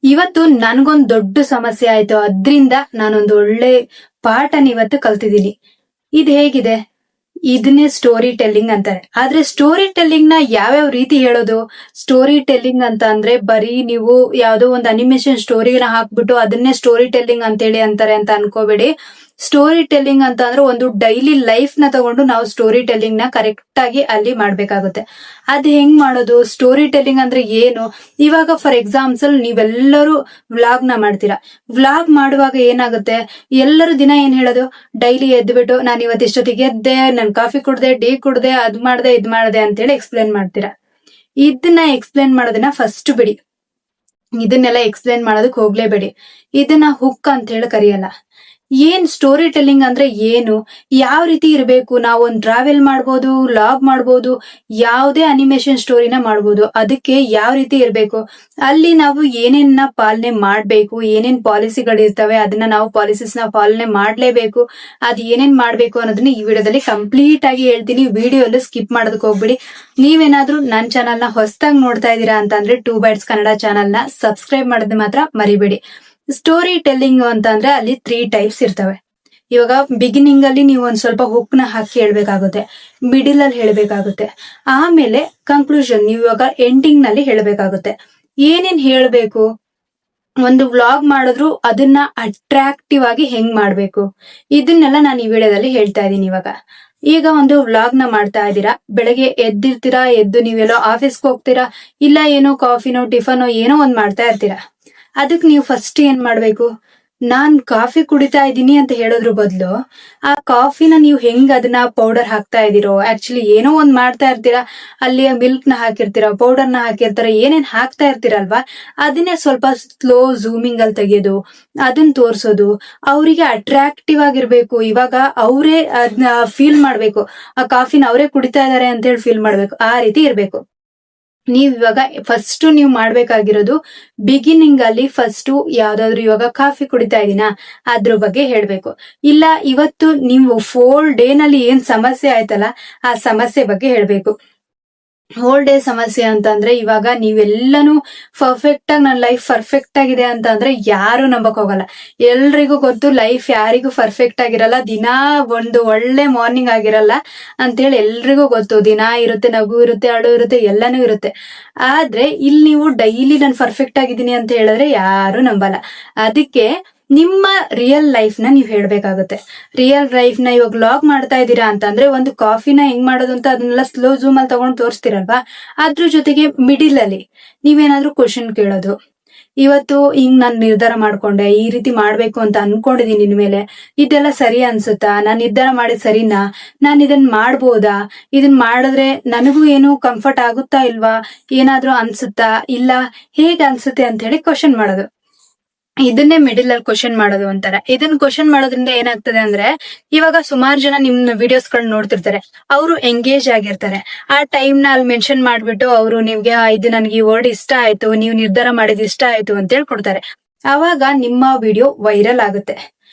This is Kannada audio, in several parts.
ಇವತ್ತು ನನ್ಗೊಂದ್ ದೊಡ್ಡ ಸಮಸ್ಯೆ ಆಯ್ತು. ಅದ್ರಿಂದ ನಾನೊಂದು ಒಳ್ಳೆ ಪಾಠನ ಇವತ್ತು ಕಲ್ತಿದ್ದೀನಿ. ಇದ್ ಹೇಗಿದೆ, ಇದನ್ನೇ ಸ್ಟೋರಿ ಟೆಲ್ಲಿಂಗ್ ಅಂತಾರೆ. ಆದ್ರೆ ಸ್ಟೋರಿ ಟೆಲ್ಲಿಂಗ್ ನ ಯಾವ್ಯಾವ ರೀತಿ ಹೇಳೋದು? ಸ್ಟೋರಿ ಟೆಲ್ಲಿಂಗ್ ಅಂತ ಅಂದ್ರೆ ಬರೀ ನೀವು ಯಾವ್ದೋ ಒಂದು ಅನಿಮೇಷನ್ ಸ್ಟೋರಿನ ಹಾಕ್ಬಿಟ್ಟು ಅದನ್ನೇ ಸ್ಟೋರಿ ಟೆಲ್ಲಿಂಗ್ ಅಂತೇಳಿ ಅಂತಾರೆ ಅಂತ ಅನ್ಕೋಬೇಡಿ. ಸ್ಟೋರಿ ಟೆಲ್ಲಿಂಗ್ ಅಂತ ಅಂದ್ರೆ ಒಂದು ಡೈಲಿ ಲೈಫ್ ನ ತಗೊಂಡು ನಾವು ಸ್ಟೋರಿ ಟೆಲ್ಲಿಂಗ್ ನ ಕರೆಕ್ಟ್ ಆಗಿ ಅಲ್ಲಿ ಮಾಡ್ಬೇಕಾಗುತ್ತೆ. ಅದ್ ಹೆಂಗ್ ಮಾಡೋದು? ಸ್ಟೋರಿ ಟೆಲ್ಲಿಂಗ್ ಅಂದ್ರೆ ಏನು? ಇವಾಗ ಫಾರ್ ಎಕ್ಸಾಂಪಲ್ ನೀವೆಲ್ಲರೂ ವ್ಲಾಗ್ ನ ಮಾಡ್ತೀರಾ. ವ್ಲಾಗ್ ಮಾಡುವಾಗ ಏನಾಗುತ್ತೆ, ಎಲ್ಲರೂ ದಿನ ಏನ್ ಹೇಳೋದು, ಡೈಲಿ ಎದ್ಬಿಟ್ಟು ನಾನು ಇವತ್ತು ಇಷ್ಟೊತ್ತಿಗೆ ಎದ್ದೆ, ನನ್ ಕಾಫಿ ಕುಡ್ದೆ, ಟೀ ಕುಡ್ದೆ, ಅದ್ ಮಾಡ್ದೆ, ಇದ್ ಮಾಡ್ದೆ ಅಂತೇಳಿ ಎಕ್ಸ್ಪ್ಲೇನ್ ಮಾಡ್ತೀರಾ. ಇದನ್ನ ಎಕ್ಸ್ಪ್ಲೇನ್ ಮಾಡೋದನ್ನ ಫಸ್ಟ್ ಬಿಡಿ. ಇದನ್ನೆಲ್ಲ ಎಕ್ಸ್ಪ್ಲೇನ್ ಮಾಡೋದಕ್ಕೆ ಹೋಗ್ಲೇಬೇಡಿ. ಇದನ್ನ ಹುಕ್ ಅಂತ ಹೇಳಿ ಕರೆಯಲ್ಲ. ಏನ್ ಸ್ಟೋರಿ ಟೆಲ್ಲಿಂಗ್ ಅಂದ್ರೆ ಏನು, ಯಾವ ರೀತಿ ಇರಬೇಕು? ನಾವು ಒಂದು ಟ್ರಾವೆಲ್ ಮಾಡ್ಬೋದು, ಲಾಗ್ ಮಾಡ್ಬೋದು, ಯಾವುದೇ ಅನಿಮೇಷನ್ ಸ್ಟೋರಿನ ಮಾಡ್ಬೋದು. ಅದಕ್ಕೆ ಯಾವ ರೀತಿ ಇರಬೇಕು, ಅಲ್ಲಿ ನಾವು ಏನೇನ ಪಾಲನೆ ಮಾಡ್ಬೇಕು, ಏನೇನ್ ಪಾಲಿಸಿಗಳಿರ್ತವೆ ಅದನ್ನ ನಾವು ಪಾಲಿಸಿಸ್ ನ ಪಾಲನೆ ಮಾಡ್ಲೇಬೇಕು. ಅದ್ ಏನೇನ್ ಮಾಡ್ಬೇಕು ಅನ್ನೋದನ್ನ ಈ ವಿಡಿಯೋದಲ್ಲಿ ಕಂಪ್ಲೀಟ್ ಆಗಿ ಹೇಳ್ತೀನಿ. ವಿಡಿಯೋಲ್ಲಿ ಸ್ಕಿಪ್ ಮಾಡೋದಕ್ಕೆ ಹೋಗ್ಬಿಡಿ. ನೀವೇನಾದ್ರೂ ನನ್ನ ಚಾನಲ್ ನ ಹೊಸದಾಗಿ ನೋಡ್ತಾ ಇದ್ದೀರಾ ಅಂತ ಅಂದ್ರೆ 2 Bytes ಕನ್ನಡ ಚಾನಲ್ ನ ಸಬ್ಸ್ಕ್ರೈಬ್ ಮಾಡೋದ್ ಮಾತ್ರ ಮರಿಬೇಡಿ. ಸ್ಟೋರಿ ಟೆಲ್ಲಿಂಗ್ ಅಂತ ಅಂದ್ರೆ ಅಲ್ಲಿ 3 ಟೈಪ್ಸ್ ಇರ್ತವೆ. ಇವಾಗ ಬಿಗಿನಿಂಗ್ ಅಲ್ಲಿ ನೀವು ಒಂದ್ ಸ್ವಲ್ಪ ಹುಕ್ ನ ಹಾಕಿ ಹೇಳ್ಬೇಕಾಗುತ್ತೆ, ಮಿಡಿಲ್ ಅಲ್ಲಿ ಹೇಳ್ಬೇಕಾಗುತ್ತೆ, ಆಮೇಲೆ ಕನ್ಕ್ಲೂಷನ್ ನೀವು ಇವಾಗ ಎಂಡಿಂಗ್ ನಲ್ಲಿ ಹೇಳ್ಬೇಕಾಗುತ್ತೆ. ಏನೇನ್ ಹೇಳ್ಬೇಕು? ಒಂದು ವ್ಲಾಗ್ ಮಾಡಿದ್ರು ಅದನ್ನ ಅಟ್ರಾಕ್ಟಿವ್ ಆಗಿ ಹೆಂಗ್ ಮಾಡ್ಬೇಕು, ಇದನ್ನೆಲ್ಲ ನಾನು ಈ ವಿಡಿಯೋದಲ್ಲಿ ಹೇಳ್ತಾ ಇದ್ದೀನಿ. ಈಗ ಒಂದು ವ್ಲಾಗ್ ನ ಮಾಡ್ತಾ ಇದ್ದೀರಾ, ಬೆಳಗ್ಗೆ ಎದ್ದಿರ್ತೀರಾ, ಎದ್ದು ನೀವೆಲ್ಲೋ ಆಫೀಸ್ಗೆ ಹೋಗ್ತೀರಾ, ಇಲ್ಲ ಏನೋ ಕಾಫಿನೋ ಟಿಫನೋ ಏನೋ ಒಂದ್ ಮಾಡ್ತಾ ಇರ್ತೀರಾ. ಅದಕ್ ನೀವು ಫಸ್ಟ್ ಏನ್ ಮಾಡ್ಬೇಕು, ನಾನ್ ಕಾಫಿ ಕುಡಿತಾ ಇದ್ದೀನಿ ಅಂತ ಹೇಳೋದ್ರ ಬದಲು ಆ ಕಾಫಿನ ನೀವು ಹೆಂಗ್ ಅದನ್ನ ಪೌಡರ್ ಹಾಕ್ತಾ ಇದೀರೋ, ಆಕ್ಚುಲಿ ಏನೋ ಒಂದ್ ಮಾಡ್ತಾ ಇರ್ತೀರಾ, ಅಲ್ಲಿ ಮಿಲ್ಕ್ ನ ಹಾಕಿರ್ತೀರಾ, ಪೌಡರ್ ನ ಹಾಕಿರ್ತಾರ, ಏನೇನ್ ಹಾಕ್ತಾ ಇರ್ತೀರಲ್ವಾ, ಅದನ್ನೇ ಸ್ವಲ್ಪ ಸ್ಲೋ ಝೂಮಿಂಗ್ ಅಲ್ಲಿ ತೆಗೆಯೋದು, ಅದನ್ನ ತೋರ್ಸೋದು. ಅವರಿಗೆ ಅಟ್ರಾಕ್ಟಿವ್ ಆಗಿರ್ಬೇಕು. ಇವಾಗ ಅವರೇ ಅದನ್ನ ಫೀಲ್ ಮಾಡ್ಬೇಕು, ಆ ಕಾಫಿನ ಅವರೇ ಕುಡಿತಾ ಇದಾರೆ ಅಂತ ಹೇಳಿ ಫೀಲ್ ಮಾಡ್ಬೇಕು. ಆ ರೀತಿ ಇರ್ಬೇಕು. ನೀವ್ ಇವಾಗ ಫಸ್ಟ್ ನೀವು ಮಾಡ್ಬೇಕಾಗಿರೋದು, ಬಿಗಿನಿಂಗ್ ಅಲ್ಲಿ ಫಸ್ಟ್ ಯಾವ್ದಾದ್ರು ಇವಾಗ ಕಾಫಿ ಕುಡಿತಾ ಇದೀನಾ ಅದ್ರ ಬಗ್ಗೆ ಹೇಳ್ಬೇಕು. ಇಲ್ಲ ಇವತ್ತು ನೀವು 4 ಡೇ ನಲ್ಲಿ ಏನ್ ಸಮಸ್ಯೆ ಆಯ್ತಲ್ಲ ಆ ಸಮಸ್ಯೆ ಬಗ್ಗೆ ಹೇಳ್ಬೇಕು. ಹೋಲ್ ಡೇ ಸಮಸ್ಯೆ ಅಂತಂದ್ರೆ ಇವಾಗ ನೀವೆಲ್ಲನೂ ಪರ್ಫೆಕ್ಟ್ ಆಗಿ ನನ್ನ ಲೈಫ್ ಪರ್ಫೆಕ್ಟ್ ಆಗಿದೆ ಅಂತ ಅಂದ್ರೆ ಯಾರು ನಂಬಕ್ ಹೋಗಲ್ಲ. ಎಲ್ರಿಗೂ ಗೊತ್ತು ಲೈಫ್ ಯಾರಿಗೂ ಪರ್ಫೆಕ್ಟ್ ಆಗಿರಲ್ಲ, ದಿನಾ ಒಂದು ಒಳ್ಳೆ ಮಾರ್ನಿಂಗ್ ಆಗಿರಲ್ಲ ಅಂತೇಳಿ ಎಲ್ರಿಗೂ ಗೊತ್ತು. ದಿನ ಇರುತ್ತೆ, ನಗು ಇರುತ್ತೆ, ಅಳು ಇರುತ್ತೆ, ಎಲ್ಲಾನು ಇರುತ್ತೆ. ಆದ್ರೆ ಇಲ್ಲಿ ನೀವು ಡೈಲಿ ನಾನು ಪರ್ಫೆಕ್ಟ್ ಆಗಿದ್ದೀನಿ ಅಂತ ಹೇಳಿದ್ರೆ ಯಾರು ನಂಬಲ್ಲ. ಅದಕ್ಕೆ ನಿಮ್ಮ ರಿಯಲ್ ಲೈಫ್ ನ ನೀವ್ ಹೇಳ್ಬೇಕಾಗುತ್ತೆ. ರಿಯಲ್ ಲೈಫ್ ನ ಇವಾಗ ಲಾಗ್ ಮಾಡ್ತಾ ಇದ್ದೀರಾ ಅಂತಂದ್ರೆ ಒಂದು ಕಾಫಿನ ಹೆಂಗ್ ಮಾಡೋದು ಅಂತ ಅದನ್ನೆಲ್ಲ ಸ್ಲೋ ಝೂಮ್ ಅಲ್ಲಿ ತಗೊಂಡು ತೋರಿಸ್ತೀರಲ್ವಾ, ಅದ್ರ ಜೊತೆಗೆ ಮಿಡಿಲ್ ಅಲ್ಲಿ ನೀವೇನಾದ್ರೂ ಕ್ವಶನ್ ಕೇಳೋದು. ಇವತ್ತು ಹಿಂಗ್ ನಾನ್ ನಿರ್ಧಾರ ಮಾಡ್ಕೊಂಡೆ, ಈ ರೀತಿ ಮಾಡ್ಬೇಕು ಅಂತ ಅನ್ಕೊಂಡಿದೀನಿ, ಇನ್ಮೇಲೆ ಇದೆಲ್ಲ ಸರಿ ಅನ್ಸುತ್ತಾ, ನಾನ್ ನಿರ್ಧಾರ ಮಾಡಿದ್ ಸರಿನಾ, ನಾನ್ ಇದನ್ ಮಾಡ್ಬೋದಾ, ಇದನ್ ಮಾಡಿದ್ರೆ ನನಗೂ ಏನು ಕಂಫರ್ಟ್ ಆಗುತ್ತಾ ಇಲ್ವಾ, ಏನಾದ್ರೂ ಅನ್ಸುತ್ತಾ, ಇಲ್ಲ ಹೇಗ್ ಅನ್ಸುತ್ತೆ ಅಂತ ಹೇಳಿ ಕ್ವಶನ್ ಮಾಡೋದು. ಇದನ್ನೇ ಮಿಡಿಲ್ ಅಲ್ಲಿ ಕ್ವಶನ್ ಮಾಡೋದು ಅಂತಾರೆ. ಇದನ್ನ ಕ್ವಶನ್ ಮಾಡೋದ್ರಿಂದ ಏನಾಗ್ತದೆ ಅಂದ್ರೆ, ಇವಾಗ ಸುಮಾರು ಜನ ನಿಮ್ ವಿಡಿಯೋಸ್ ಗಳನ್ನ ನೋಡ್ತಿರ್ತಾರೆ, ಅವರು ಎಂಗೇಜ್ ಆಗಿರ್ತಾರೆ. ಆ ಟೈಮ್ ನ ಅಲ್ಲಿ ಮೆನ್ಷನ್ ಮಾಡ್ಬಿಟ್ಟು ಅವರು ನಿಮ್ಗೆ ಇದು ನನ್ಗೆ ಈ ವರ್ಡ್ ಇಷ್ಟ ಆಯ್ತು, ನೀವು ನಿರ್ಧಾರ ಮಾಡಿದ್ ಇಷ್ಟ ಆಯ್ತು ಅಂತ ಹೇಳ್ಕೊಡ್ತಾರೆ. ಅವಾಗ ನಿಮ್ಮ ವಿಡಿಯೋ ವೈರಲ್ ಆಗುತ್ತೆ.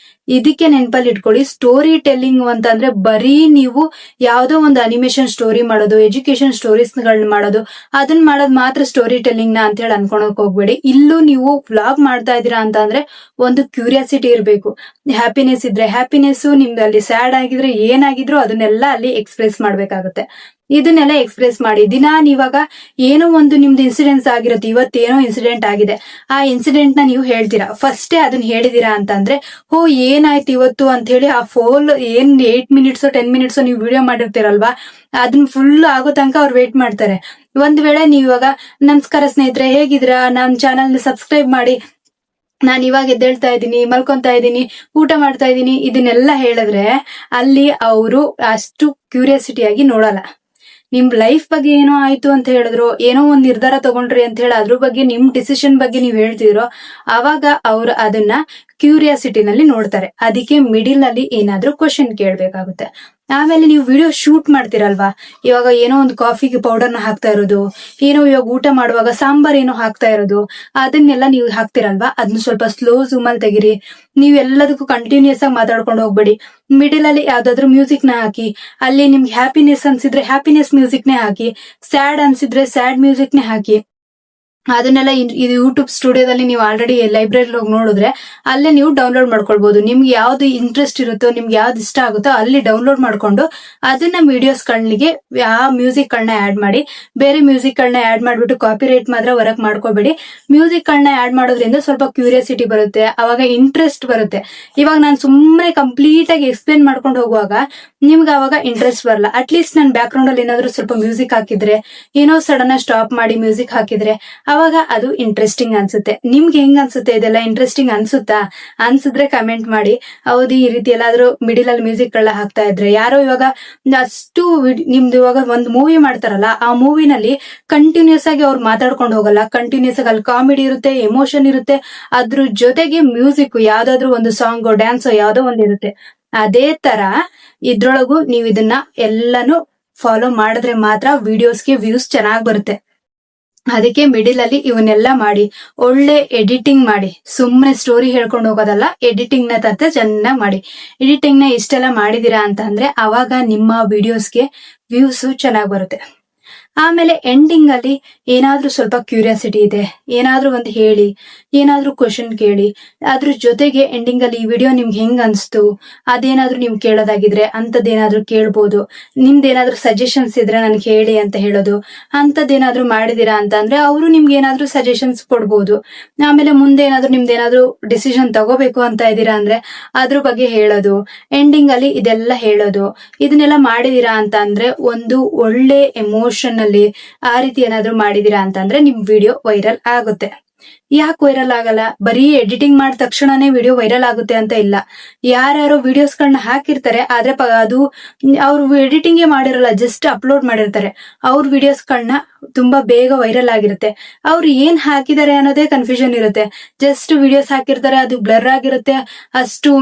ಇದಕ್ಕೆ ನೆನಪಲ್ಲಿ ಇಟ್ಕೊಳ್ಳಿ, ಸ್ಟೋರಿ ಟೆಲ್ಲಿಂಗ್ ಅಂತಂದ್ರೆ ಬರೀ ನೀವು ಯಾವ್ದೋ ಒಂದು ಅನಿಮೇಷನ್ ಸ್ಟೋರಿ ಮಾಡೋದು, ಎಜುಕೇಶನ್ ಸ್ಟೋರೀಸ್ ಗಳನ್ನ ಮಾಡೋದು, ಅದನ್ನ ಮಾಡೋದು ಮಾತ್ರ ಸ್ಟೋರಿ ಟೆಲ್ಲಿಂಗ್ ನ ಅಂತ ಹೇಳಿ ಅನ್ಕೊಳಕ್ ಹೋಗ್ಬೇಡಿ. ಇಲ್ಲೂ ನೀವು ವ್ಲಾಗ್ ಮಾಡ್ತಾ ಇದೀರಾ ಅಂತ ಅಂದ್ರೆ ಒಂದು ಕ್ಯೂರಿಯಾಸಿಟಿ ಇರ್ಬೇಕು. ಹ್ಯಾಪಿನೆಸ್ ಇದ್ರೆ ಹ್ಯಾಪಿನೆಸ್, ನಿಮ್ದು ಅಲ್ಲಿ ಸ್ಯಾಡ್ ಆಗಿದ್ರೆ ಏನಾಗಿದ್ರು ಅದನ್ನೆಲ್ಲ ಅಲ್ಲಿ ಎಕ್ಸ್ಪ್ರೆಸ್ ಮಾಡ್ಬೇಕಾಗುತ್ತೆ. ಇದನ್ನೆಲ್ಲ ಎಕ್ಸ್ಪ್ರೆಸ್ ಮಾಡಿ. ದಿನ ನೀವಾಗ ಏನೋ ಒಂದು ನಿಮ್ದು ಇನ್ಸಿಡೆಂಟ್ಸ್ ಆಗಿರುತ್ತೆ, ಇವತ್ತೇನೋ ಇನ್ಸಿಡೆಂಟ್ ಆಗಿದೆ, ಆ ಇನ್ಸಿಡೆಂಟ್ ನ ನೀವು ಹೇಳ್ತೀರಾ. ಫಸ್ಟೇ ಅದನ್ನ ಹೇಳಿದೀರಾ ಅಂತಂದ್ರೆ, ಹೋ ಏನಾಯ್ತು ಇವತ್ತು ಅಂತ ಹೇಳಿ ಆ ಫೋಲ್ ಏನ್ 8 ಮಿನಿಟ್ಸ್ 10 ಮಿನಿಟ್ಸ್ ನೀವು ವಿಡಿಯೋ ಮಾಡಿರ್ತೀರಲ್ವಾ, ಅದನ್ನ ಫುಲ್ ಆಗೋ ತನಕ ಅವ್ರು ವೇಟ್ ಮಾಡ್ತಾರೆ. ಒಂದ್ ವೇಳೆ ನೀವ್ ಇವಾಗ ನಮಸ್ಕಾರ ಸ್ನೇಹಿತರೆ ಹೇಗಿದ್ರ, ನಮ್ ಚಾನಲ್ ಸಬ್ಸ್ಕ್ರೈಬ್ ಮಾಡಿ, ನಾನ್ ಇವಾಗ ಎದ್ದೇಳ್ತಾ ಇದ್ದೀನಿ, ಮಲ್ಕೊಂತಾ ಇದ್ದೀನಿ, ಊಟ ಮಾಡ್ತಾ ಇದ್ದೀನಿ, ಇದನ್ನೆಲ್ಲ ಹೇಳಿದ್ರೆ ಅಲ್ಲಿ ಅವರು ಅಷ್ಟು ಕ್ಯೂರಿಯಾಸಿಟಿಯಾಗಿ ನೋಡಲ್ಲ. ನಿಮ್ ಲೈಫ್ ಬಗ್ಗೆ ಏನೋ ಆಯ್ತು ಅಂತ ಹೇಳಿದ್ರು, ಏನೋ ಒಂದ್ ನಿರ್ಧಾರ ತಗೊಂಡ್ರಿ ಅಂತ ಹೇಳಿ ಅದ್ರ ಬಗ್ಗೆ ನಿಮ್ ಡಿಸಿಷನ್ ಬಗ್ಗೆ ನೀವ್ ಹೇಳ್ತಿದ್ರು, ಅವಾಗ ಅವ್ರು ಅದನ್ನ ಕ್ಯೂರಿಯಾಸಿಟಿನಲ್ಲಿ ನೋಡ್ತಾರೆ. ಅದಕ್ಕೆ ಮಿಡಿಲ್ ಅಲ್ಲಿ ಏನಾದ್ರೂ ಕ್ವಶನ್ ಕೇಳ್ಬೇಕಾಗುತ್ತೆ. ಆಮೇಲೆ ನೀವು ವಿಡಿಯೋ ಶೂಟ್ ಮಾಡ್ತಿರಲ್ವಾ, ಇವಾಗ ಏನೋ ಒಂದು ಕಾಫಿಗೆ ಪೌಡರ್ ನ ಹಾಕ್ತಾ ಇರೋದು, ಏನೋ ಇವಾಗ ಊಟ ಮಾಡುವಾಗ ಸಾಂಬಾರ್ ಏನೋ ಹಾಕ್ತಾ ಇರೋದು, ಅದನ್ನೆಲ್ಲ ನೀವು ಹಾಕ್ತಿರಲ್ವಾ, ಅದನ್ನ ಸ್ವಲ್ಪ ಸ್ಲೋ ಝೂಮ್ ಅಲ್ಲಿ ತೆಗಿರಿ. ನೀವ್ ಎಲ್ಲದಕ್ಕೂ ಕಂಟಿನ್ಯೂಸ್ ಆಗಿ ಮಾತಾಡ್ಕೊಂಡು ಹೋಗ್ಬೇಡಿ. ಮಿಡಿಲ್ ಅಲ್ಲಿ ಯಾವ್ದಾದ್ರು ಮ್ಯೂಸಿಕ್ ನ ಹಾಕಿ, ಅಲ್ಲಿ ನಿಮ್ಗೆ ಹ್ಯಾಪಿನೆಸ್ ಅನ್ಸಿದ್ರೆ ಹ್ಯಾಪಿನೆಸ್ ಮ್ಯೂಸಿಕ್ ನೇ ಹಾಕಿ, ಸ್ಯಾಡ್ ಅನ್ಸಿದ್ರೆ ಸ್ಯಾಡ್ ಮ್ಯೂಸಿಕ್ ನೇ ಹಾಕಿ. ಅದನ್ನೆಲ್ಲ ಇದು ಯೂಟ್ಯೂಬ್ ಸ್ಟುಡಿಯೋದಲ್ಲಿ ನೀವು ಆಲ್ರೆಡಿ ಲೈಬ್ರರಿ ಹೋಗಿ ನೋಡಿದ್ರೆ ಅಲ್ಲೇ ನೀವು ಡೌನ್ಲೋಡ್ ಮಾಡ್ಕೊಳ್ಬಹುದು. ನಿಮ್ಗೆ ಯಾವ್ದು ಇಂಟ್ರೆಸ್ಟ್ ಇರುತ್ತೋ, ನಿಮ್ಗೆ ಯಾವ್ದು ಇಷ್ಟ ಆಗುತ್ತೋ ಅಲ್ಲಿ ಡೌನ್ಲೋಡ್ ಮಾಡ್ಕೊಂಡು ಅದನ್ನ ವಿಡಿಯೋಸ್ ಗಳಿಗೆ ಆ ಮ್ಯೂಸಿಕ್ ಗಳನ್ನ ಆಡ್ ಮಾಡಿ, ಬೇರೆ ಮ್ಯೂಸಿಕ್ ಗಳನ್ನ ಆಡ್ ಮಾಡ್ಬಿಟ್ಟು ಕಾಪಿರೈಟ್ ಮಾತ್ರ ವರ್ಕ್ ಮಾಡ್ಕೋಬೇಡಿ. ಮ್ಯೂಸಿಕ್ ಗಳನ್ನ ಆಡ್ ಮಾಡೋದ್ರಿಂದ ಸ್ವಲ್ಪ ಕ್ಯೂರಿಯಾಸಿಟಿ ಬರುತ್ತೆ, ಅವಾಗ ಇಂಟ್ರೆಸ್ಟ್ ಬರುತ್ತೆ. ಇವಾಗ ನಾನು ಸುಮ್ಮನೆ ಕಂಪ್ಲೀಟ್ ಆಗಿ ಎಕ್ಸ್ಪ್ಲೇನ್ ಮಾಡ್ಕೊಂಡು ಹೋಗುವಾಗ ನಿಮ್ಗೆ ಅವಾಗ ಇಂಟ್ರೆಸ್ಟ್ ಬರಲ್ಲ. ಅಟ್ಲೀಸ್ಟ್ ನಾನು ಬ್ಯಾಕ್ ಗ್ರೌಂಡ್ ಅಲ್ಲಿ ಏನಾದ್ರು ಸ್ವಲ್ಪ ಮ್ಯೂಸಿಕ್ ಹಾಕಿದ್ರೆ, ಏನೋ ಸಡನ್ ಸ್ಟಾಪ್ ಮಾಡಿ ಮ್ಯೂಸಿಕ್ ಹಾಕಿದ್ರೆ ಅವಾಗ ಅದು ಇಂಟ್ರೆಸ್ಟಿಂಗ್ ಅನ್ಸುತ್ತೆ. ನಿಮ್ಗೆ ಹೆಂಗ್ ಅನ್ಸುತ್ತೆ? ಇದೆಲ್ಲ ಇಂಟ್ರೆಸ್ಟಿಂಗ್ ಅನ್ಸುತ್ತಾ? ಅನ್ಸಿದ್ರೆ ಕಮೆಂಟ್ ಮಾಡಿ. ಹೌದು, ಈ ರೀತಿ ಎಲ್ಲಾದ್ರೂ ಮಿಡಿಲ್ ಅಲ್ಲಿ ಮ್ಯೂಸಿಕ್ ಗಳ ಹಾಕ್ತಾ ಇದ್ರೆ, ಯಾರೋ ಇವಾಗ ಅಷ್ಟು ನಿಮ್ದು ಇವಾಗ ಒಂದು ಮೂವಿ ಮಾಡ್ತಾರಲ್ಲ, ಆ ಮೂವಿನಲ್ಲಿ ಕಂಟಿನ್ಯೂಸ್ ಆಗಿ ಅವ್ರು ಮಾತಾಡ್ಕೊಂಡು ಹೋಗಲ್ಲ. ಕಂಟಿನ್ಯೂಸ್ ಆಗಿ ಅಲ್ಲಿ ಕಾಮಿಡಿ ಇರುತ್ತೆ, ಎಮೋಷನ್ ಇರುತ್ತೆ, ಅದ್ರ ಜೊತೆಗೆ ಮ್ಯೂಸಿಕ್ ಯಾವ್ದಾದ್ರು ಒಂದು ಸಾಂಗ್, ಡ್ಯಾನ್ಸ್ ಯಾವ್ದೋ ಒಂದ್ ಇರುತ್ತೆ. ಅದೇ ತರ ಇದ್ರೊಳಗು ನೀವು ಇದನ್ನ ಎಲ್ಲಾನು ಫಾಲೋ ಮಾಡಿದ್ರೆ ಮಾತ್ರ ವಿಡಿಯೋಸ್ಗೆ ವ್ಯೂಸ್ ಚೆನ್ನಾಗ್ ಬರುತ್ತೆ. ಅದಕ್ಕೆ ಮಿಡಿಲ್ ಅಲ್ಲಿ ಇವನ್ನೆಲ್ಲ ಮಾಡಿ ಒಳ್ಳೆ ಎಡಿಟಿಂಗ್ ಮಾಡಿ, ಸುಮ್ಮನೆ ಸ್ಟೋರಿ ಹೇಳ್ಕೊಂಡು ಹೋಗೋದಲ್ಲ, ಎಡಿಟಿಂಗ್ ನ ತರ್ತೆ ಚೆನ್ನಾಗಿ ಮಾಡಿ. ಎಡಿಟಿಂಗ್ ನ ಇಷ್ಟೆಲ್ಲ ಮಾಡಿದೀರಾ ಅಂತ ಅಂದ್ರೆ ಅವಾಗ ನಿಮ್ಮ ವಿಡಿಯೋಸ್ಗೆ ವ್ಯೂಸ್ ಚೆನ್ನಾಗ್ ಬರುತ್ತೆ. ಆಮೇಲೆ ಎಂಡಿಂಗ್ ಅಲ್ಲಿ ಏನಾದ್ರೂ ಸ್ವಲ್ಪ ಕ್ಯೂರಿಯಾಸಿಟಿ ಇದೆ, ಏನಾದ್ರೂ ಒಂದು ಹೇಳಿ, ಏನಾದ್ರೂ ಕ್ವಶನ್ ಕೇಳಿ. ಅದ್ರ ಜೊತೆಗೆ ಎಂಡಿಂಗ್ ಅಲ್ಲಿ ಈ ವಿಡಿಯೋ ನಿಮ್ಗೆ ಹೆಂಗ್ ಅನ್ಸ್ತು ಅದೇನಾದ್ರೂ ನಿಮ್ ಕೇಳೋದಾಗಿದ್ರೆ ಅಂತದ್ದೇನಾದ್ರೂ ಕೇಳ್ಬೋದು. ನಿಮ್ದೇನಾದ್ರೂ ಸಜೆಷನ್ಸ್ ಇದ್ರೆ ನನ್ಗೆ ಹೇಳಿ ಅಂತ ಹೇಳೋದು. ಅಂತದ್ದೇನಾದ್ರೂ ಮಾಡಿದೀರಾ ಅಂತ ಅಂದ್ರೆ ಅವರು ನಿಮ್ಗೆ ಏನಾದ್ರೂ ಸಜೆಷನ್ಸ್ ಕೊಡ್ಬೋದು. ಆಮೇಲೆ ಮುಂದೆ ಏನಾದ್ರೂ ನಿಮ್ದೇನಾದ್ರೂ ಡಿಸಿಷನ್ ತಗೋಬೇಕು ಅಂತ ಇದೀರಾ ಅಂದ್ರೆ ಅದ್ರ ಬಗ್ಗೆ ಹೇಳೋದು. ಎಂಡಿಂಗ್ ಅಲ್ಲಿ ಇದೆಲ್ಲ ಹೇಳೋದು. ಇದನ್ನೆಲ್ಲ ಮಾಡಿದೀರಾ ಅಂತ ಅಂದ್ರೆ ಒಂದು ಒಳ್ಳೆ ಎಮೋಷನ್ ಅಲ್ಲಿ ಆ ರೀತಿ ಏನಾದ್ರು ಮಾಡಿದೀರಾ ಅಂತಂದ್ರೆ ನಿಮ್ ವಿಡಿಯೋ ವೈರಲ್ ಆಗುತ್ತೆ. ಯಾಕೆ ವೈರಲ್ ಆಗಲ್ಲ? ಬರೀ ಎಡಿಟಿಂಗ್ ಮಾಡಿದ ತಕ್ಷಣನೇ ವಿಡಿಯೋ ವೈರಲ್ ಆಗುತ್ತೆ ಅಂತ ಇಲ್ಲ. ಯಾರ್ಯಾರೋ ವಿಡಿಯೋಸ್ ಗಳನ್ನ ಹಾಕಿರ್ತಾರೆ, ಆದ್ರೆ ಅದು ಅವ್ರು ಎಡಿಟಿಂಗ್ ಮಾಡಿರಲ್ಲ, ಜಸ್ಟ್ ಅಪ್ಲೋಡ್ ಮಾಡಿರ್ತಾರೆ. ಅವ್ರ ವಿಡಿಯೋಸ್ ಗಳನ್ನ ತುಂಬಾ ಬೇಗ ವೈರಲ್ ಆಗಿರುತ್ತೆ. ಅವ್ರು ಏನ್ ಹಾಕಿದ್ದಾರೆ ಅನ್ನೋದೇ ಕನ್ಫ್ಯೂಷನ್ ಇರುತ್ತೆ. ಜಸ್ಟ್ ವಿಡಿಯೋಸ್ ಹಾಕಿರ್ತಾರೆ, ಅದು ಬ್ಲರ್ ಆಗಿರುತ್ತೆ, ಅಷ್ಟು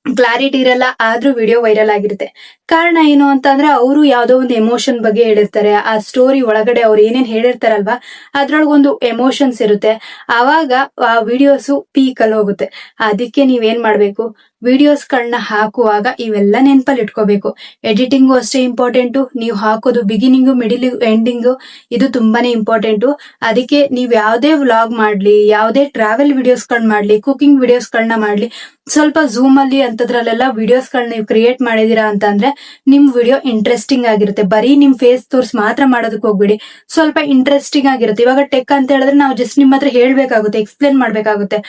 ಕ್ಲಾರಿಟಿ ಇರಲ್ಲ, ಆದ್ರೂ ವಿಡಿಯೋ ವೈರಲ್ ಆಗಿರುತ್ತೆ. ಕಾರಣ ಏನು ಅಂತ ಅಂದ್ರೆ ಅವರು ಯಾವ್ದೋ ಒಂದು ಎಮೋಷನ್ ಬಗ್ಗೆ ಹೇಳಿರ್ತಾರೆ. ಆ ಸ್ಟೋರಿ ಒಳಗಡೆ ಅವ್ರು ಏನೇನ್ ಹೇಳಿರ್ತಾರಲ್ವಾ ಅದ್ರೊಳಗೊಂದು ಎಮೋಷನ್ಸ್ ಇರುತ್ತೆ. ಆವಾಗ ಆ ವಿಡಿಯೋಸ್ ಪೀಕ್ ಅಲ್ಲಿ ಹೋಗುತ್ತೆ. ಅದಕ್ಕೆ ನೀವೇನ್ ಮಾಡ್ಬೇಕು, ವಿಡಿಯೋಸ್ ಗಳನ್ನ ಹಾಕುವಾಗ ಇವೆಲ್ಲ ನೆನಪಲ್ಲಿ ಇಟ್ಕೋಬೇಕು. ಎಡಿಟಿಂಗು ಅಷ್ಟೇ ಇಂಪಾರ್ಟೆಂಟು, ನೀವು ಹಾಕೋದು ಬಿಗಿನಿಂಗು, ಮಿಡಿಲ್, ಎಂಡಿಂಗು ಇದು ತುಂಬಾನೇ ಇಂಪಾರ್ಟೆಂಟು. ಅದಕ್ಕೆ ನೀವ್ ಯಾವ್ದೇ ವ್ಲಾಗ್ ಮಾಡ್ಲಿ, ಯಾವ್ದೇ ಟ್ರಾವೆಲ್ ವಿಡಿಯೋಸ್ ಗಳನ್ನ ಮಾಡ್ಲಿ, ಕುಕಿಂಗ್ ವಿಡಿಯೋಸ್ ಗಳನ್ನ ಮಾಡ್ಲಿ, ಸ್ವಲ್ಪ ಝೂಮ್ ಅಲ್ಲಿ ಅಂತದ್ರಲ್ಲೆಲ್ಲ ವಿಡಿಯೋಸ್ ಗಳನ್ನ ನೀವು ಕ್ರಿಯೇಟ್ ಮಾಡಿದೀರಾ ಅಂತ ಅಂದ್ರೆ ನಿಮ್ ವಿಡಿಯೋ ಇಂಟ್ರೆಸ್ಟಿಂಗ್ ಆಗಿರುತ್ತೆ. ಬರೀ ನಿಮ್ ಫೇಸ್ ತೋರ್ಸ್ ಮಾತ್ರ ಮಾಡೋದಕ್ಕೆ ಹೋಗ್ಬಿಡಿ, ಸ್ವಲ್ಪ ಇಂಟ್ರೆಸ್ಟಿಂಗ್ ಆಗಿರುತ್ತೆ. ಇವಾಗ ಟೆಕ್ ಅಂತ ಹೇಳಿದ್ರೆ ನಾವು ಜಸ್ಟ್ ನಿಮ್ ಹತ್ರ ಹೇಳ್ಬೇಕಾಗುತ್ತೆ, ಎಕ್ಸ್ಪ್ಲೇನ್ ಮಾಡ್ಬೇಕಾಗುತ್ತೆ.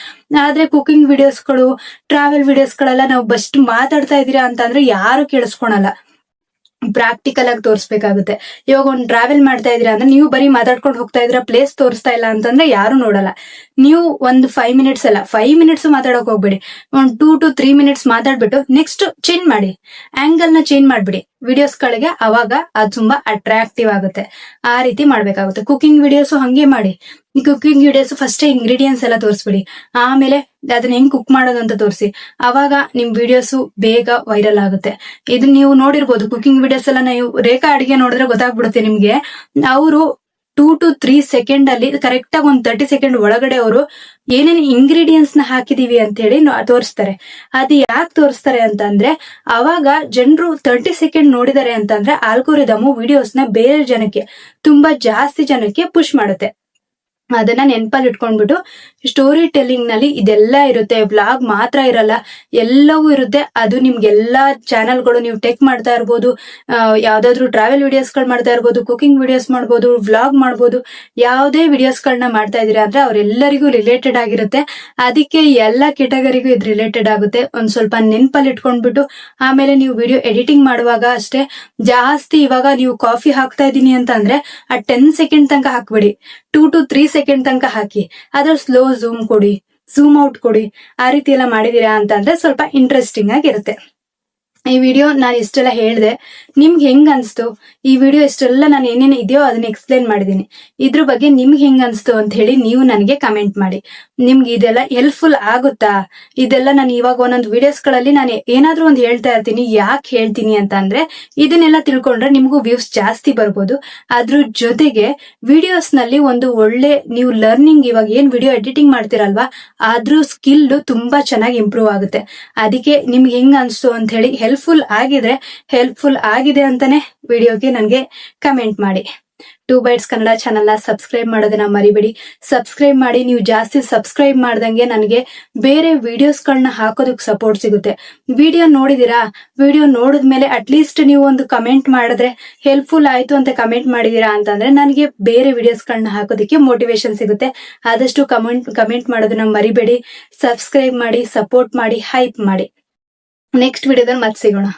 ಆದ್ರೆ ಕುಕಿಂಗ್ ವಿಡಿಯೋಸ್ಗಳು, ಟ್ರಾವೆಲ್ ವಿಡಿಯೋಸ್ಗಳೆಲ್ಲ ನಾವು ಬಸ್ಟ್ ಮಾತಾಡ್ತಾ ಇದೀರಾ ಅಂತ ಅಂದ್ರೆ ಯಾರು ಕೇಳಿಸ್ಕೊಳಲ್ಲ. ಪ್ರಾಕ್ಟಿಕಲ್ ಆಗಿ ತೋರಿಸ್ಬೇಕಾಗುತ್ತೆ. ಇವಾಗ ಒಂದು ಟ್ರಾವೆಲ್ ಮಾಡ್ತಾ ಇದೀರಾ ಅಂದ್ರೆ ನೀವು ಬರೀ ಮಾತಾಡ್ಕೊಂಡು ಹೋಗ್ತಾ ಇದ್ರ, ಪ್ಲೇಸ್ ತೋರಿಸ್ತಾ ಇಲ್ಲ ಅಂತಂದ್ರೆ ಯಾರು ನೋಡಲ್ಲ. ನೀವು ಒಂದು 5 ಮಿನಿಟ್ಸ್ ಅಲ್ಲ, 5 ಮಿನಿಟ್ಸ್ ಮಾತಾಡೋಕ್ ಹೋಗ್ಬೇಡಿ. ಒಂದು 2 to 3 ಮಿನಿಟ್ಸ್ ಮಾತಾಡ್ಬಿಟ್ಟು ನೆಕ್ಸ್ಟ್ ಚೇಂಜ್ ಮಾಡಿ, ಆಂಗಲ್ ನ ಚೇಂಜ್ ಮಾಡ್ಬಿಡಿ ವಿಡಿಯೋಸ್ ಗಳಿಗೆ. ಅವಾಗ ಅದು ತುಂಬಾ ಅಟ್ರಾಕ್ಟಿವ್ ಆಗುತ್ತೆ. ಆ ರೀತಿ ಮಾಡ್ಬೇಕಾಗುತ್ತೆ. ಕುಕಿಂಗ್ ವಿಡಿಯೋಸ್ ಹಂಗೆ ಮಾಡಿ. ಕುಕಿಂಗ್ ವಿಡಿಯೋಸ್ ಫಸ್ಟ್ ಇಂಗ್ರೀಡಿಯೆಂಟ್ಸ್ ಎಲ್ಲ ತೋರಿಸ್ಬಿಡಿ, ಆಮೇಲೆ ಅದನ್ನ ಹೆಂಗ್ ಕುಕ್ ಮಾಡೋದು ಅಂತ ತೋರಿಸಿ. ಅವಾಗ ನಿಮ್ ವಿಡಿಯೋಸ್ ಬೇಗ ವೈರಲ್ ಆಗುತ್ತೆ. ಇದು ನೀವು ನೋಡಿರ್ಬೋದು, ಕುಕಿಂಗ್ ವಿಡಿಯೋಸ್ ಎಲ್ಲ ನೀವು ರೇಖಾ ಅಡಿಗೆ ನೋಡಿದ್ರೆ ಗೊತ್ತಾಗ್ಬಿಡುತ್ತೆ ನಿಮ್ಗೆ. ಅವರು 2 to 3 ಸೆಕೆಂಡ್ ಅಲ್ಲಿ ಕರೆಕ್ಟ್ ಆಗಿ ಒಂದು 30 ಸೆಕೆಂಡ್ ಒಳಗಡೆ ಅವರು ಏನೇನು ಇಂಗ್ರೀಡಿಯೆಂಟ್ಸ್ ನ ಹಾಕಿದೀವಿ ಅಂತ ಹೇಳಿ ತೋರಿಸ್ತಾರೆ. ಅದು ಯಾಕೆ ತೋರಿಸ್ತಾರೆ ಅಂತಂದ್ರೆ ಅವಾಗ ಜನರು 30 ಸೆಕೆಂಡ್ ನೋಡಿದಾರೆ ಅಂತಂದ್ರೆ ಆಲ್ಗೋರಿದಮ್ ವಿಡಿಯೋಸ್ ನ ಬೇರೆ ಜನಕ್ಕೆ, ತುಂಬಾ ಜಾಸ್ತಿ ಜನಕ್ಕೆ ಪುಷ್ ಮಾಡುತ್ತೆ. ಅದನ್ನ ನೆನಪಲ್ಲಿ ಇಟ್ಕೊಂಡ್ಬಿಟ್ಟು ಸ್ಟೋರಿ ಟೆಲ್ಲಿಂಗ್ ನಲ್ಲಿ ಇದೆಲ್ಲ ಇರುತ್ತೆ. ವ್ಲಾಗ್ ಮಾತ್ರ ಇರಲ್ಲ, ಎಲ್ಲವೂ ಇರುತ್ತೆ. ಅದು ನಿಮ್ಗೆಲ್ಲಾ ಚಾನೆಲ್ಗಳು, ನೀವು ಟೆಕ್ ಮಾಡ್ತಾ ಇರ್ಬೋದು, ಯಾವ್ದಾದ್ರು ಟ್ರಾವೆಲ್ ವಿಡಿಯೋಸ್ ಗಳು ಮಾಡ್ತಾ ಇರ್ಬೋದು, ಕುಕಿಂಗ್ ವಿಡಿಯೋಸ್ ಮಾಡ್ಬೋದು, ವ್ಲಾಗ್ ಮಾಡ್ಬೋದು, ಯಾವುದೇ ವಿಡಿಯೋಸ್ ಗಳನ್ನ ಮಾಡ್ತಾ ಇದೀರಾ ಅಂದ್ರೆ ಅವ್ರೆಲ್ಲರಿಗೂ ರಿಲೇಟೆಡ್ ಆಗಿರುತ್ತೆ. ಅದಕ್ಕೆ ಎಲ್ಲಾ ಕೆಟಗರಿಗೂ ಇದು ರಿಲೇಟೆಡ್ ಆಗುತ್ತೆ. ಒಂದ್ ಸ್ವಲ್ಪ ನೆನಪಲ್ಲಿ ಇಟ್ಕೊಂಡ್ಬಿಟ್ಟು ಆಮೇಲೆ ನೀವು ವಿಡಿಯೋ ಎಡಿಟಿಂಗ್ ಮಾಡುವಾಗ ಅಷ್ಟೇ ಜಾಸ್ತಿ, ಇವಾಗ ನೀವು ಕಾಫಿ ಹಾಕ್ತಾ ಇದೀನಿ ಅಂತ ಅಂದ್ರೆ ಆ 10 ಸೆಕೆಂಡ್ ತನಕ ಹಾಕ್ಬಿಡಿ, 2 to 3 ಸೆಕೆಂಡ್ ತನಕ ಹಾಕಿ. ಅದ್ರ ಸ್ಲೋ ಝೂಮ್ ಕೊಡಿ, ಝೂಮ್ ಔಟ್ ಕೊಡಿ. ಆ ರೀತಿ ಎಲ್ಲ ಮಾಡಿದೀರಾ ಅಂತ ಅಂದ್ರೆ ಸ್ವಲ್ಪ ಇಂಟ್ರೆಸ್ಟಿಂಗ್ ಆಗಿರುತ್ತೆ. ಈ ವಿಡಿಯೋ ನಾನು ಇಷ್ಟೆಲ್ಲ ಹೇಳ್ದೆ, ನಿಮ್ಗೆ ಹೆಂಗ್ ಅನ್ಸ್ತು? ಈ ವಿಡಿಯೋ ಇಷ್ಟೆಲ್ಲ ನಾನು ಏನೇನು ಇದೆಯೋ ಅದನ್ನ ಎಕ್ಸ್ಪ್ಲೇನ್ ಮಾಡಿದೀನಿ. ಇದ್ರ ಬಗ್ಗೆ ನಿಮ್ಗೆ ಹೆಂಗ್ ಅನ್ಸ್ತು ಅಂತ ಹೇಳಿ ನೀವು ನನಗೆ ಕಮೆಂಟ್ ಮಾಡಿ. ನಿಮ್ಗೆ ಇದೆಲ್ಲ ಹೆಲ್ಪ್ಫುಲ್ ಆಗುತ್ತಾ? ಇದೆಲ್ಲ ನಾನು ಇವಾಗ ಒಂದೊಂದು ವಿಡಿಯೋಸ್ ಗಳಲ್ಲಿ ನಾನು ಏನಾದ್ರೂ ಒಂದು ಹೇಳ್ತಾ ಇರ್ತೀನಿ. ಯಾಕೆ ಹೇಳ್ತೀನಿ ಅಂತ ಅಂದ್ರೆ ಇದನ್ನೆಲ್ಲ ತಿಳ್ಕೊಂಡ್ರೆ ನಿಮ್ಗೂ ವ್ಯೂಸ್ ಜಾಸ್ತಿ ಬರ್ಬೋದು. ಅದ್ರ ಜೊತೆಗೆ ವಿಡಿಯೋಸ್ ನಲ್ಲಿ ಒಂದು ಒಳ್ಳೆ ನೀವು ಲರ್ನಿಂಗ್, ಇವಾಗ ಏನ್ ವಿಡಿಯೋ ಎಡಿಟಿಂಗ್ ಮಾಡ್ತಿರಲ್ವಾ ಅದ್ರ ಸ್ಕಿಲ್ ತುಂಬಾ ಚೆನ್ನಾಗಿ ಇಂಪ್ರೂವ್ ಆಗುತ್ತೆ. ಅದಕ್ಕೆ ನಿಮ್ಗೆ ಹೆಂಗ್ ಅನ್ಸ್ತು ಅಂತ ಹೇಳಿ, ಹೆಲ್ಪ್ಫುಲ್ ಆಗಿದೆ ಅಂತಾನೆ ವಿಡಿಯೋಗೆ ನನಗೆ ಕಮೆಂಟ್ ಮಾಡಿ. ಟೂ ಬೈಟ್ಸ್ ಕನ್ನಡ ಚಾನಲ್ನ ಸಬ್ಸ್ಕ್ರೈಬ್ ಮಾಡೋದನ್ನ ಮರಿಬೇಡಿ. ಸಬ್ಸ್ಕ್ರೈಬ್ ಮಾಡಿ. ನೀವು ಜಾಸ್ತಿ ಸಬ್ಸ್ಕ್ರೈಬ್ ಮಾಡ್ದಂಗೆ ನನಗೆ ಬೇರೆ ವಿಡಿಯೋಸ್ಗಳನ್ನ ಹಾಕೋದಕ್ಕೆ ಸಪೋರ್ಟ್ ಸಿಗುತ್ತೆ. ವಿಡಿಯೋ ನೋಡಿದೀರಾ? ವಿಡಿಯೋ ನೋಡಿದ್ಮೇಲೆ ಅಟ್ಲೀಸ್ಟ್ ನೀವು ಒಂದು ಕಮೆಂಟ್ ಮಾಡಿದ್ರೆ ಹೆಲ್ಪ್ಫುಲ್ ಆಯ್ತು ಅಂತ ಕಮೆಂಟ್ ಮಾಡಿದೀರಾ ಅಂತಂದ್ರೆ ನನಗೆ ಬೇರೆ ವಿಡಿಯೋಸ್ಗಳನ್ನ ಹಾಕೋದಕ್ಕೆ ಮೋಟಿವೇಶನ್ ಸಿಗುತ್ತೆ. ಆದಷ್ಟು ಕಮೆಂಟ್ ಮಾಡೋದನ್ನ ಮರಿಬೇಡಿ. ಸಬ್ಸ್ಕ್ರೈಬ್ ಮಾಡಿ, ಸಪೋರ್ಟ್ ಮಾಡಿ, ಹೈಪ್ ಮಾಡಿ. ನೆಕ್ಸ್ಟ್ ವಿಡಿಯೋದಲ್ಲಿ ಮತ್ತೆ ಸಿಗೋಣ.